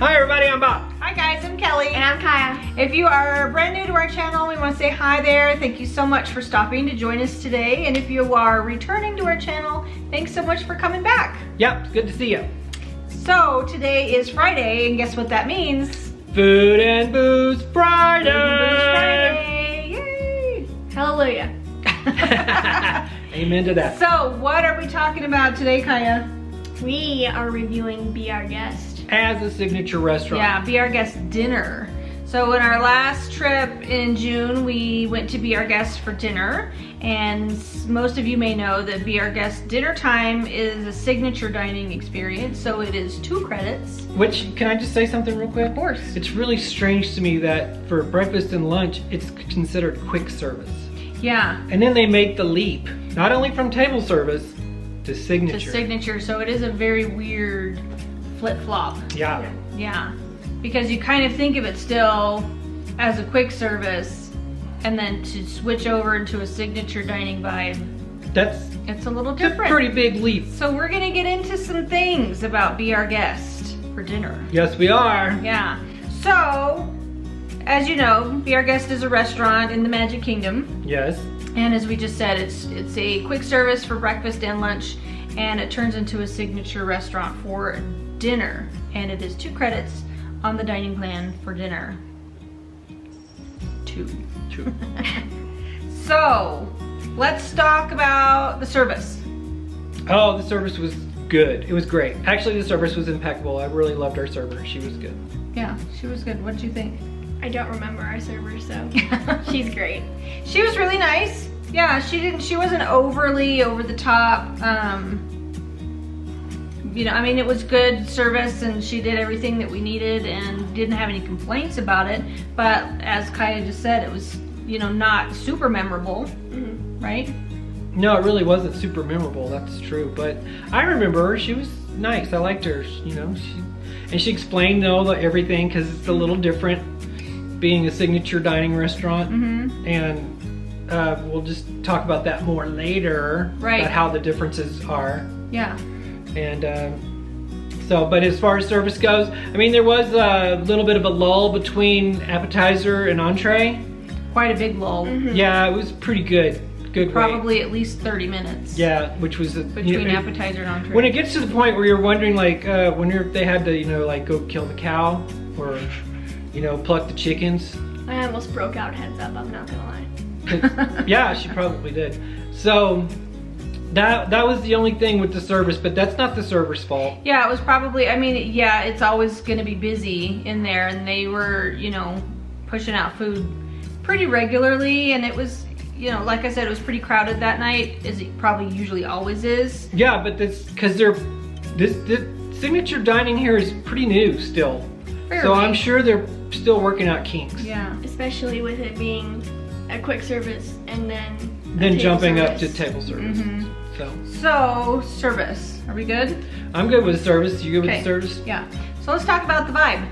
Hi everybody, I'm Bob. Hi guys, I'm Kelly. And I'm Kaya. If you are brand new to our channel, we want to say hi there. Thank you so much for stopping to join us today. And if you are returning to our channel, thanks so much for coming back. Yep, it's good to see you. So today is Friday, and guess what that means? Food and Booze Friday! Food and Booze Friday! Yay! Hallelujah. Amen to that. So what are we talking about today, Kaya? We are reviewing Be Our Guest. As a signature restaurant. Yeah, Be Our Guest dinner. So in our last trip in June, we went to Be Our Guest for dinner. And most of you may know that Be Our Guest dinner time is a signature dining experience. So it is 2 credits. Which, can I just say something real quick? Of course. It's really strange to me that for breakfast and lunch, it's considered quick service. Yeah. And then they make the leap, not only from table service to signature. To signature. So it is a very weird flip-flop. Yeah. Yeah. Because you kind of think of it still as a quick service, and then to switch over into a signature dining vibe, it's a little It's different. a pretty big leap. So we're gonna get into some things about Be Our Guest for dinner. Yes, we are. Yeah. So, as you know, Be Our Guest is a restaurant in the Magic Kingdom. Yes. And as we just said, it's a quick service for breakfast and lunch, and it turns into a signature restaurant for dinner. And it is 2 credits on the dining plan for dinner. 2. So, let's talk about the service. Oh, the service was good. It was great. Actually, the service was impeccable. I really loved our server. She was good. Yeah, she was good. What did you think? I don't remember our server, so she's great. She was really nice. Yeah, she wasn't overly over the top. You know, I mean, it was good service, and she did everything that we needed and didn't have any complaints about it. But as Kaya just said, it was, you know, not super memorable, right? No, it really wasn't super memorable. That's true. But I remember her. She was nice. I liked her. You know, she explained everything because it's a little different being a signature dining restaurant, and we'll just talk about that more later. Right. About how the differences are. Yeah. And but as far as service goes, I mean, there was a little bit of a lull between appetizer and entree. Quite a big lull. Yeah, it was pretty good. Good wait. Probably at least 30 minutes. Yeah, which was Between appetizer and entree. When it gets to the point where you're wondering, like, they had to, like, go kill the cow or, pluck the chickens. I almost broke out heads up, I'm not gonna lie. Yeah, she probably did. So that was the only thing with the service, but that's not the server's fault. Yeah, it was probably, I mean, yeah, it's always going to be busy in there, and they were, pushing out food pretty regularly, and it was, like I said, it was pretty crowded that night, as it probably usually always is. Yeah, but that's because this signature dining here is pretty new still. Fairly. So I'm sure they're still working out kinks. Yeah. Especially with it being a quick service and then Jumping up to service. table service. So, service. Are we good? I'm good with service. You good Okay. with service? Yeah. So let's talk about the vibe.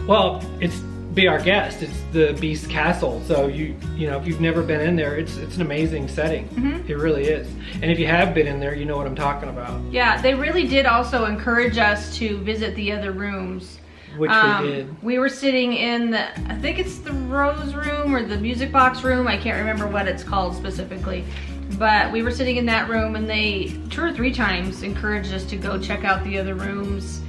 Well, it's Be Our Guest. It's the Beast Castle. So if you've never been in there, it's an amazing setting. It really is. And if you have been in there, you know what I'm talking about. Yeah, they really did also encourage us to visit the other rooms. Which we did. We were sitting in I think it's the Rose Room or the Music Box Room. I can't remember what it's called specifically. But we were sitting in that room, and they 2 or 3 times encouraged us to go check out the other rooms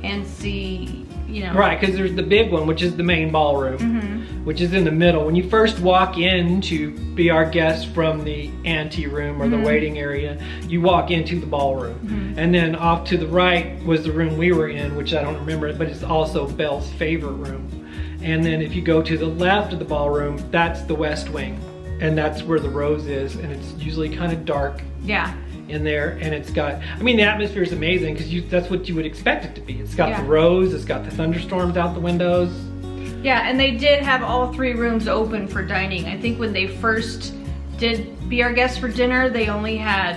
and see, Right, because there's the big one, which is the main ballroom, which is in the middle. When you first walk in to Be Our Guest from the ante room or the waiting area, you walk into the ballroom. And then off to the right was the room we were in, which I don't remember, but it's also Belle's favorite room. And then if you go to the left of the ballroom, that's the West Wing. And that's where the Rose is, and it's usually kind of dark. Yeah. In there, and it's got, the atmosphere is amazing because that's what you would expect it to be. It's got the Rose, it's got the thunderstorms out the windows. Yeah, and they did have all 3 rooms open for dining. I think when they first did Be Our Guest for dinner, they only had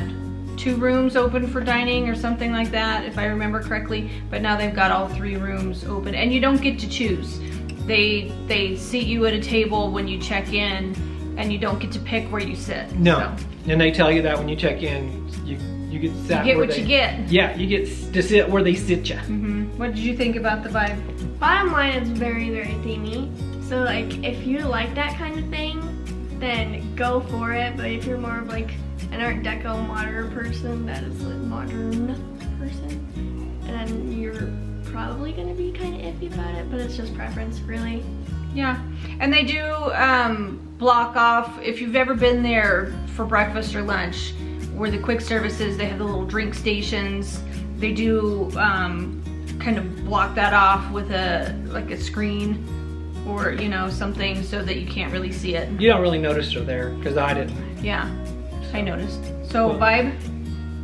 2 rooms open for dining or something like that, if I remember correctly. But now they've got all 3 rooms open, and you don't get to choose. They seat you at a table when you check in, and you don't get to pick where you sit. No, so. And they tell you that when you check in, you get sat You get where what they, you get. Yeah, you get to sit where they sit you. What did you think about the vibe? Bottom line, it's very, very themey. So like, if you like that kind of thing, then go for it. But if you're more of like an Art Deco modern person, that is a modern person, and then you're probably gonna be kind of iffy about it. But it's just preference, really. Yeah, and they do block off, if you've ever been there for breakfast or lunch, where the quick services, they have the little drink stations. They do kind of block that off with like a screen or, you know, something so that you can't really see it. You don't really notice her there, because I didn't. Yeah, I noticed. So Well, vibe,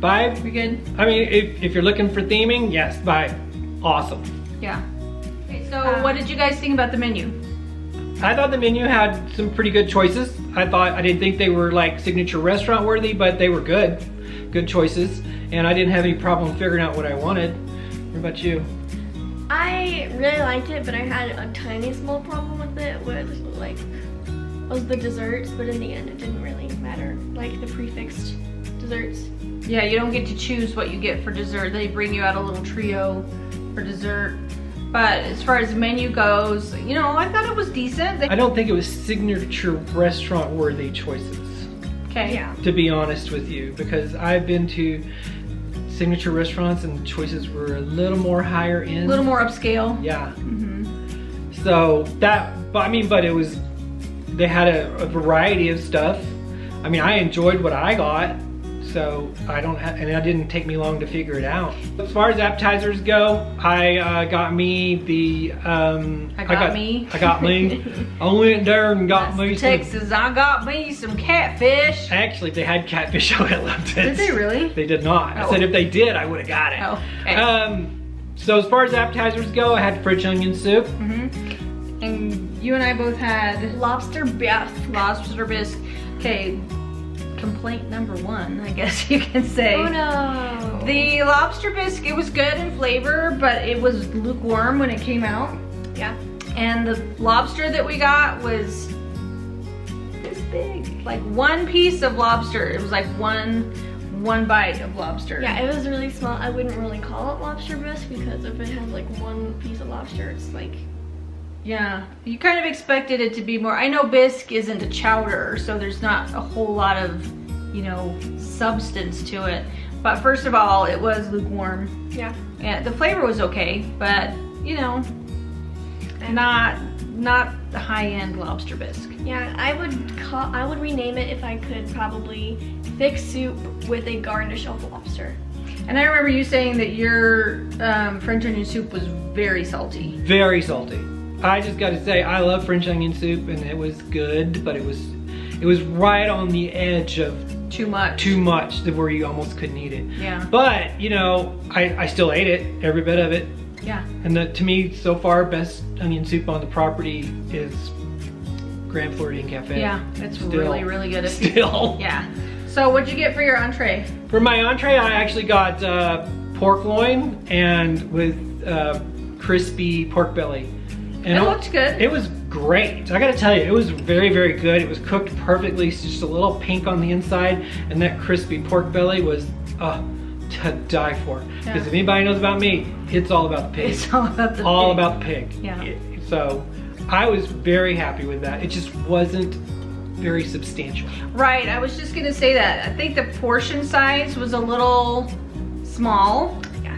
Vibe? we good? I mean, if you're looking for theming, yes, vibe. Awesome. Yeah. Okay, so what did you guys think about the menu? I thought the menu had some pretty good choices. I didn't think they were like signature restaurant worthy, but they were good. Good choices. And I didn't have any problem figuring out what I wanted. What about you? I really liked it, but I had a tiny small problem with it. Was the desserts, but in the end, it didn't really matter. Like the prefixed desserts. Yeah, you don't get to choose what you get for dessert. They bring you out a little trio for dessert. But as far as the menu goes, you know, I thought it was decent. I don't think it was signature restaurant worthy choices, Okay. Yeah. to be honest with you, because I've been to signature restaurants and the choices were a little more higher end. A little more upscale. Yeah. Mm-hmm. So but it was, they had a variety of stuff. I mean, I enjoyed what I got, so and it didn't take me long to figure it out. As far as appetizers go, I got me the, I got me. I went there and got me some. Texas, I got me some catfish. Actually, if they had catfish, I would have loved it. Did they really? They did not. I Oh. said if they did, I would have got it. Oh, okay. So as far as appetizers go, I had French onion soup. Mm-hmm. And you and I both had Lobster bisque. lobster bisque. Okay, complaint number one, I guess you can say. Oh no. The lobster bisque, it was good in flavor, but it was lukewarm when it came out. Yeah. And the lobster that we got was this big. Like one piece of lobster. It was like one bite of lobster. Yeah, it was really small. I wouldn't really call it lobster bisque because if it has like one piece of lobster, it's like. Yeah, you kind of expected it to be more. I know bisque isn't a chowder, so there's not a whole lot of, you know, substance to it. But first of all, it was lukewarm. Yeah. Yeah, the flavor was okay, but you know, not the high-end lobster bisque. Yeah, I would rename it if I could probably thick soup with a garnish of lobster. And I remember you saying that your French onion soup was very salty. Very salty. I just got to say, I love French onion soup, and it was good, but it was right on the edge of Too much. too much to where you almost couldn't eat it. Yeah. But you know, I still ate it, every bit of it. Yeah. And to me, so far, best onion soup on the property is Grand Floridian Cafe. Yeah, it's Still. really, really good. Still. Yeah. So what'd you get for your entree? For my entree, I actually got pork loin and with crispy pork belly. And It looked good. It was great. I gotta tell you, it was very, very good. It was cooked perfectly. It's just a little pink on the inside, and that crispy pork belly was to die for. Because if anybody knows about me, it's all about the pig. It's all about the all pig. about the pig. Yeah. So I was very happy with that. It just wasn't very substantial. Right, I was just gonna say that. I think the portion size was a little small. Yeah.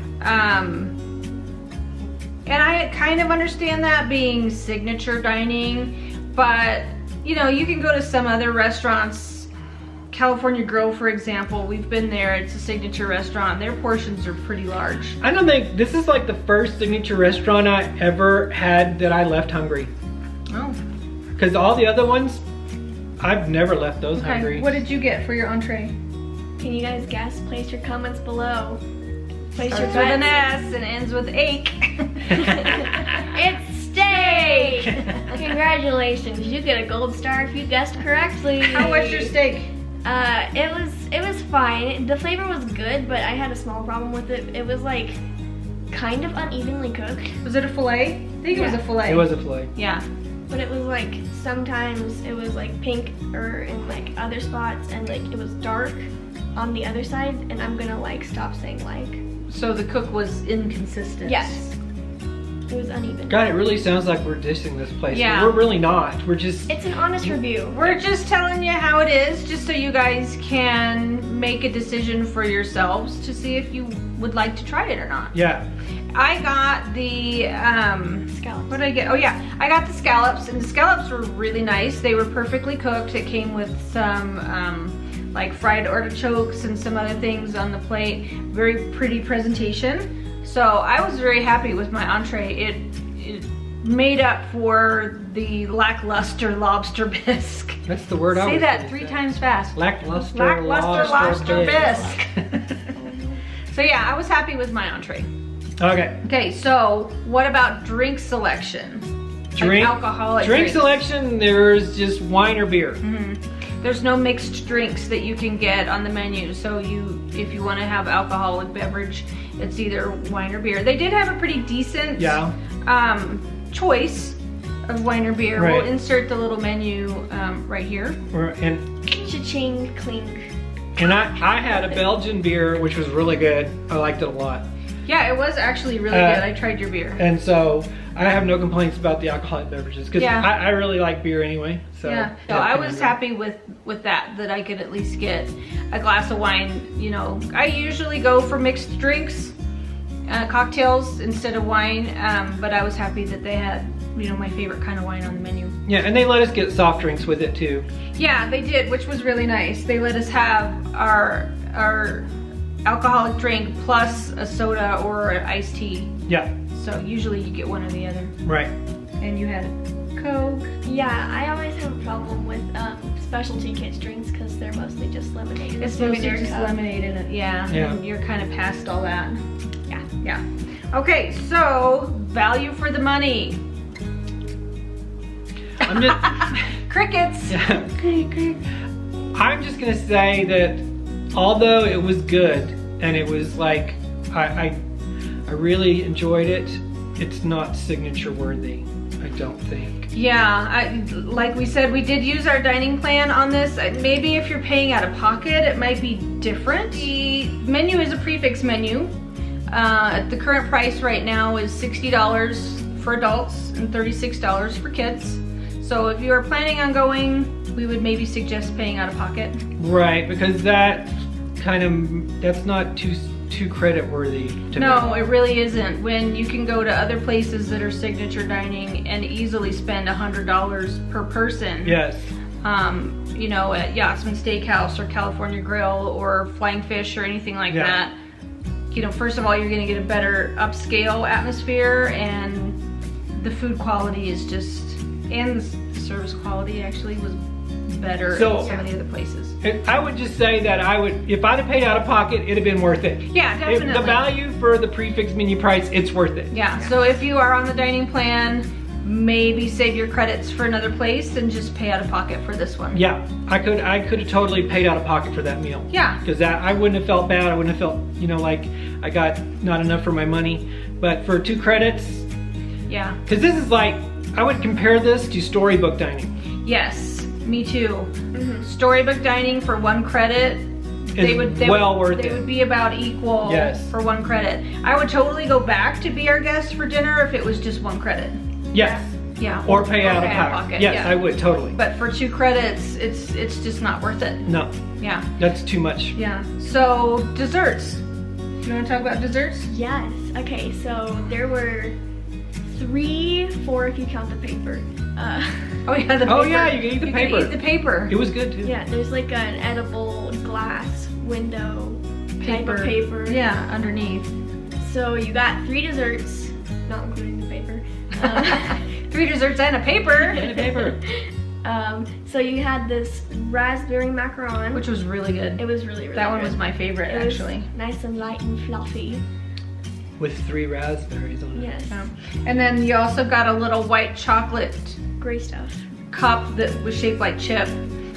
And I kind of understand that being signature dining, but you know, you can go to some other restaurants. California Grill, for example, we've been there. It's a signature restaurant. Their portions are pretty large. I don't think, this is like the first signature restaurant I ever had that I left hungry. Oh, Because all the other ones, I've never left those okay. hungry. What did you get for your entree? Can you guys guess? Place your comments below. Place your Starts with an bets. S and ends with ache. It's steak! Congratulations, you get a gold star if you guessed correctly. How was your steak? It was fine. The flavor was good, but I had a small problem with it. It was like kind of unevenly cooked, Was it a fillet? I think it was a Yeah. fillet. It was a fillet. Yeah. but it was like sometimes it was like pink or in like other spots, and like it was dark on the other side. And I'm gonna like stop saying like. So the cook was inconsistent. Yes. It was uneven. God, it really sounds like we're dissing this place. Yeah. But we're really not. We're just. It's an honest review. We're just telling you how it is, just so you guys can make a decision for yourselves to see if you would like to try it or not. Yeah. I got the, Scallops. what did I get? Oh yeah, I got the scallops, and the scallops were really nice. They were perfectly cooked. It came with some like fried artichokes and some other things on the plate. Very pretty presentation. So I was very happy with my entree. It made up for the lackluster lobster bisque. That's the word I Say was that gonna 3 say. times fast. Lackluster Lobster bisque. bisque. So yeah, I was happy with my entree. Okay. Okay, so what about drink selection? Drink. Like alcoholic Drink drinks. selection. There's just wine or beer. There's no mixed drinks that you can get on the menu. So if you want to have alcoholic beverage, it's either wine or beer. They did have a pretty decent choice of wine or beer. Right. We'll insert the little menu right here. And Cha-ching, clink. I had a Belgian beer, which was really good. I liked it a lot. Yeah, it was actually really good. I tried your beer. And so I have no complaints about the alcoholic beverages because Yeah. I really like beer anyway. So Yeah, so I was happy with that I could at least get a glass of wine. You know, I usually go for mixed drinks, cocktails instead of wine, but I was happy that they had, you know, my favorite kind of wine on the menu. Yeah, and they let us get soft drinks with it too. Yeah, they did, which was really nice. They let us have our alcoholic drink plus a soda or an iced tea. Yeah, So usually you get one or the other. right. And you had Coke. Yeah, I always have a problem with specialty kids drinks because they're mostly just lemonade. It's in a mostly souvenir just cup. lemonade in it, yeah. Yeah. And you're kind of past all that. Yeah. Yeah. Okay, so value for the money. I'm just, Crickets. I'm just gonna say that although it was good and it was like I really enjoyed it, it's not signature worthy. I don't think. Yeah, like we said, we did use our dining plan on this. Maybe if you're paying out of pocket, it might be different. The menu is a prefix menu. The current price right now is $60 for adults and $36 for kids. So if you are planning on going, we would maybe suggest paying out of pocket. Right, because that's not too credit worthy to me. No, it really isn't. When you can go to other places that are signature dining and easily spend $100 per person. Yes. You know, at Yachtsman Steakhouse or California Grill or Flying Fish or anything like Yeah. that. You know, first of all, you're gonna get a better upscale atmosphere, and the food quality is just, and the service quality actually was better So- in some of the other places. I would just say that if I'd have paid out of pocket, it'd have been worth it. Yeah, definitely. The value for the prefix menu price, it's worth it. Yeah, so if you are on the dining plan, maybe save your credits for another place and just pay out of pocket for this one. Yeah, I could have totally paid out of pocket for that meal. Yeah. Because I wouldn't have felt bad. I wouldn't have felt, you know, like I got not enough for my money. But for 2 credits, Yeah. because this is like, I would compare this to storybook dining. Yes, me too. Storybook dining for 1 credit. Well worth They it. would be about equal Yes. for 1 credit. I would totally go back to be our guest for dinner if it was just 1 credit. Yes. Yeah. Or pay out of pocket. Yes, yeah. I would, totally. But for 2 credits, it's just not worth it. No, Yeah. that's too much. Yeah. So desserts. You want to talk about desserts? Yes. Okay, so there were 3, 4 if you count the paper. Oh yeah, the paper. Oh, yeah, you can eat the You paper. eat the paper. It was good too. Yeah, there's like an edible glass window type of paper. Yeah, underneath. So you got 3 desserts, not including the paper. 3 desserts and a paper. And a paper. So you had this raspberry macaron, Which was really good. it was really, really That good. one was my favorite, It was actually. nice and light and fluffy. With 3 raspberries on it. Yes. And then you also got a little white chocolate Gray stuff. cup that was shaped like chip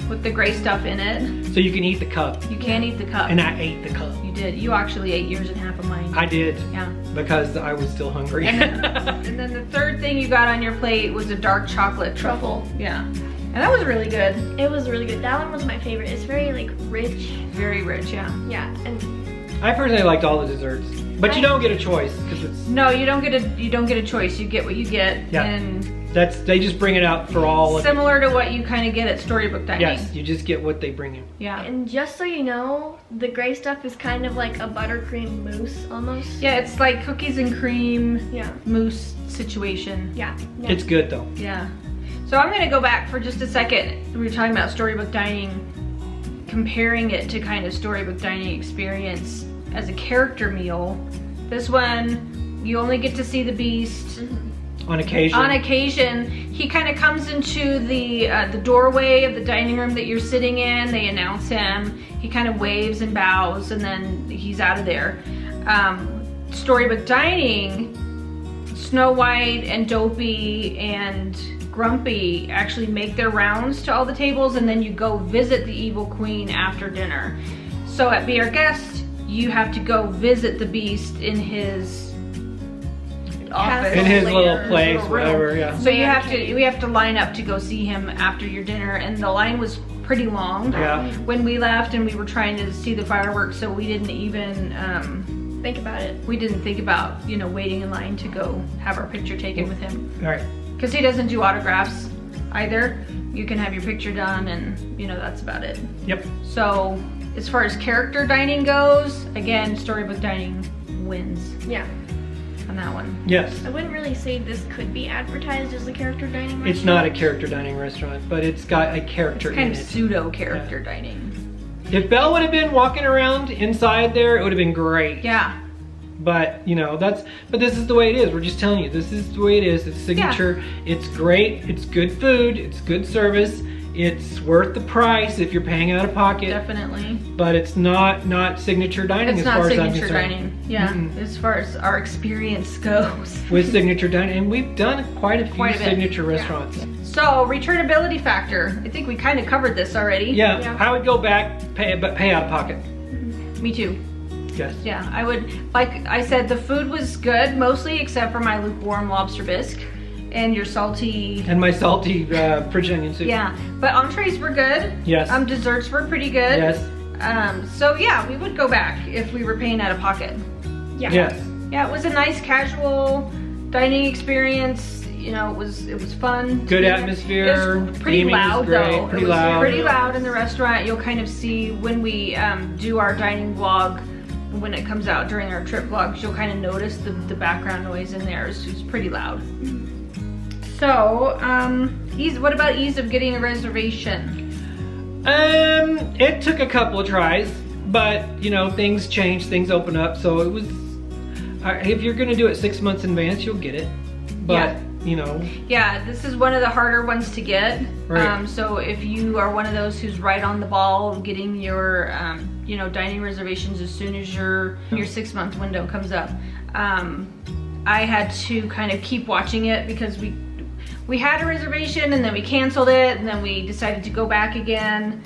with the gray stuff in it. So you can eat the cup. You can eat the cup. And I ate the cup. You did. You actually ate yours and half of mine. I did. Yeah. Because I was still hungry. And then the third thing you got on your plate was a dark chocolate truffle. Yeah. And that was really good. It was really good. That one was my favorite. It's very like rich. Very rich, yeah. Yeah, and I personally liked all the desserts. But you don't get a choice because it's No, you don't get a choice. You get what you get. Yeah. And they just bring it out for all. similar to what you kind of get at Storybook Dining. Yes, you just get what they bring you. Yeah. And just so you know, the gray stuff is kind of like a buttercream mousse almost. Yeah, it's like cookies and cream Yeah. mousse situation. Yeah. It's good though. Yeah. So I'm gonna go back for just a second. We were talking about Storybook Dining, comparing it to kind of Storybook Dining experience as a character meal. This one, you only get to see the Beast. On occasion. On occasion, he kind of comes into the doorway of the dining room that you're sitting in. They announce him. He kind of waves and bows, and then he's out of there. Storybook Dining, Snow White and Dopey and Grumpy actually make their rounds to all the tables, and then you go visit the Evil Queen after dinner. So at Be Our Guest, you have to go visit the Beast in his office. In his little layer, place, little room. whatever, yeah. So we have to line up to go see him after your dinner, and the line was pretty long Yeah. when we left, and we were trying to see the fireworks, so we didn't even Think about it. we didn't think about waiting in line to go have our picture taken with him, All right. because he doesn't do autographs either. You can have your picture done, and that's about it. Yep. So as far as character dining goes, again, Storybook Dining wins Yeah. on that one. Yes. I wouldn't really say this could be advertised as a character dining restaurant. It's not a character dining restaurant, but it's got a character Kind in of it. pseudo character dining. If Belle would have been walking around inside there, it would have been great. Yeah. But but this is the way it is. We're just telling you, this is the way it is. It's signature. It's great. It's good food. It's good service. It's worth the price if you're paying out of pocket. Definitely. But it's not signature dining It's as not far as I'm signature concerned. dining. Yeah. Mm-mm. As far as our experience goes. With signature dining, and we've done quite a few Quite a bit. signature Yeah. restaurants. So returnability factor. I think we kind of covered this already. Yeah, Yeah. I would go back, but pay out of pocket. Me too. Yes. Yeah, I would. Like I said, the food was good, mostly except for my lukewarm lobster bisque and your salty. And my salty fridge onion soup. Yeah, but entrees were good. Yes. Desserts were pretty good. Yes. So yeah, we would go back if we were paying out of pocket. Yeah. Yes. Yeah, it was a nice casual dining experience. It was fun. Good atmosphere. It was pretty Theming was loud great, though. pretty It was loud. pretty loud in the restaurant. You'll kind of see when we do our dining vlog, when it comes out during our trip vlogs, you'll kind of notice the background noise in there. It's pretty loud. So, what about ease of getting a reservation? It took a couple of tries, but things change, things open up. So it was. If you're gonna do it 6 months in advance, you'll get it. But Yeah, this is one of the harder ones to get. Right. So if you are one of those who's right on the ball, getting your dining reservations as soon as your 6 month window comes up. I had to kind of keep watching it because we had a reservation and then we canceled it and then we decided to go back again.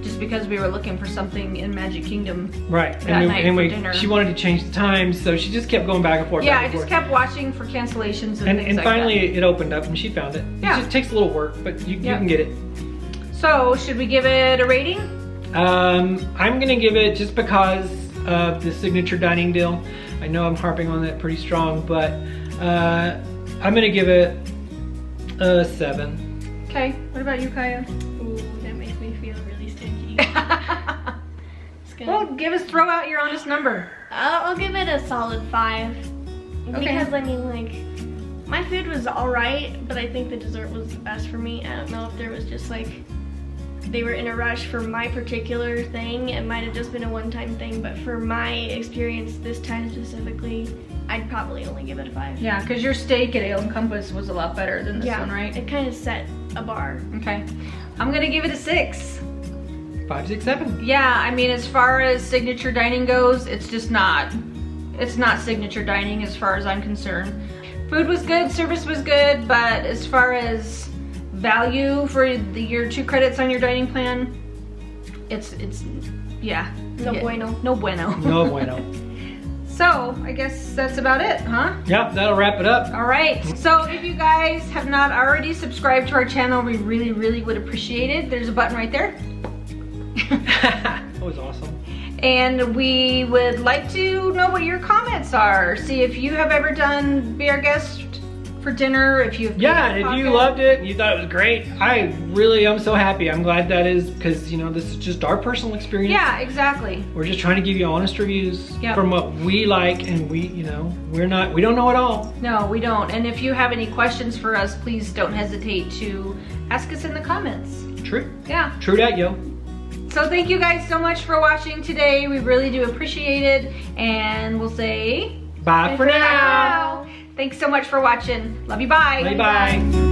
Just because we were looking for something in Magic Kingdom. right. That night for dinner. She wanted to change the times, so she just kept going back and forth. Yeah, back I and just forth. kept watching for cancellations and things And like finally that. it opened up and she found it. Yeah. It just takes a little work, but you Yeah. can get it. So, should we give it a rating? I'm gonna give it, just because of the signature dining deal. I know I'm harping on that pretty strong, but I'm gonna give it a 7. Okay, what about you, Kaya? Ooh, that makes me feel really stinky. It's gonna- Well, throw out your honest number. I'll give it a solid 5. Okay. Because my food was alright, but I think the dessert was the best for me. I don't know if there was just they were in a rush for my particular thing. It might have just been a one-time thing, but for my experience this time specifically, I'd probably only give it a 5. Yeah, because your steak at Ale and Compass was a lot better than this Yeah, one, right? It kind of set a bar. Okay. I'm gonna give it a 6. 5, 6, 7. Yeah, I mean, as far as signature dining goes, it's just not. It's not signature dining as far as I'm concerned. Food was good, service was good, but as far as value for your 2 credits on your dining plan, it's yeah. No Yeah, bueno. No bueno. No bueno. So, I guess that's about it, huh? Yep, that'll wrap it up. All right, so if you guys have not already subscribed to our channel, we really, really would appreciate it. There's a button right there. That was awesome. And we would like to know what your comments are. See if you have ever done Be Our Guest for dinner, if you've Yeah, and if you loved it and you thought it was great, I'm so happy. I'm glad that is, because this is just our personal experience. Yeah, exactly. We're just trying to give you honest reviews Yep. from what we like, and we don't know it all. No, we don't. And if you have any questions for us, please don't hesitate to ask us in the comments. True. Yeah. True that, yo. So thank you guys so much for watching today. We really do appreciate it. And we'll say Bye for now. Thanks so much for watching. Love you. Bye. Bye bye.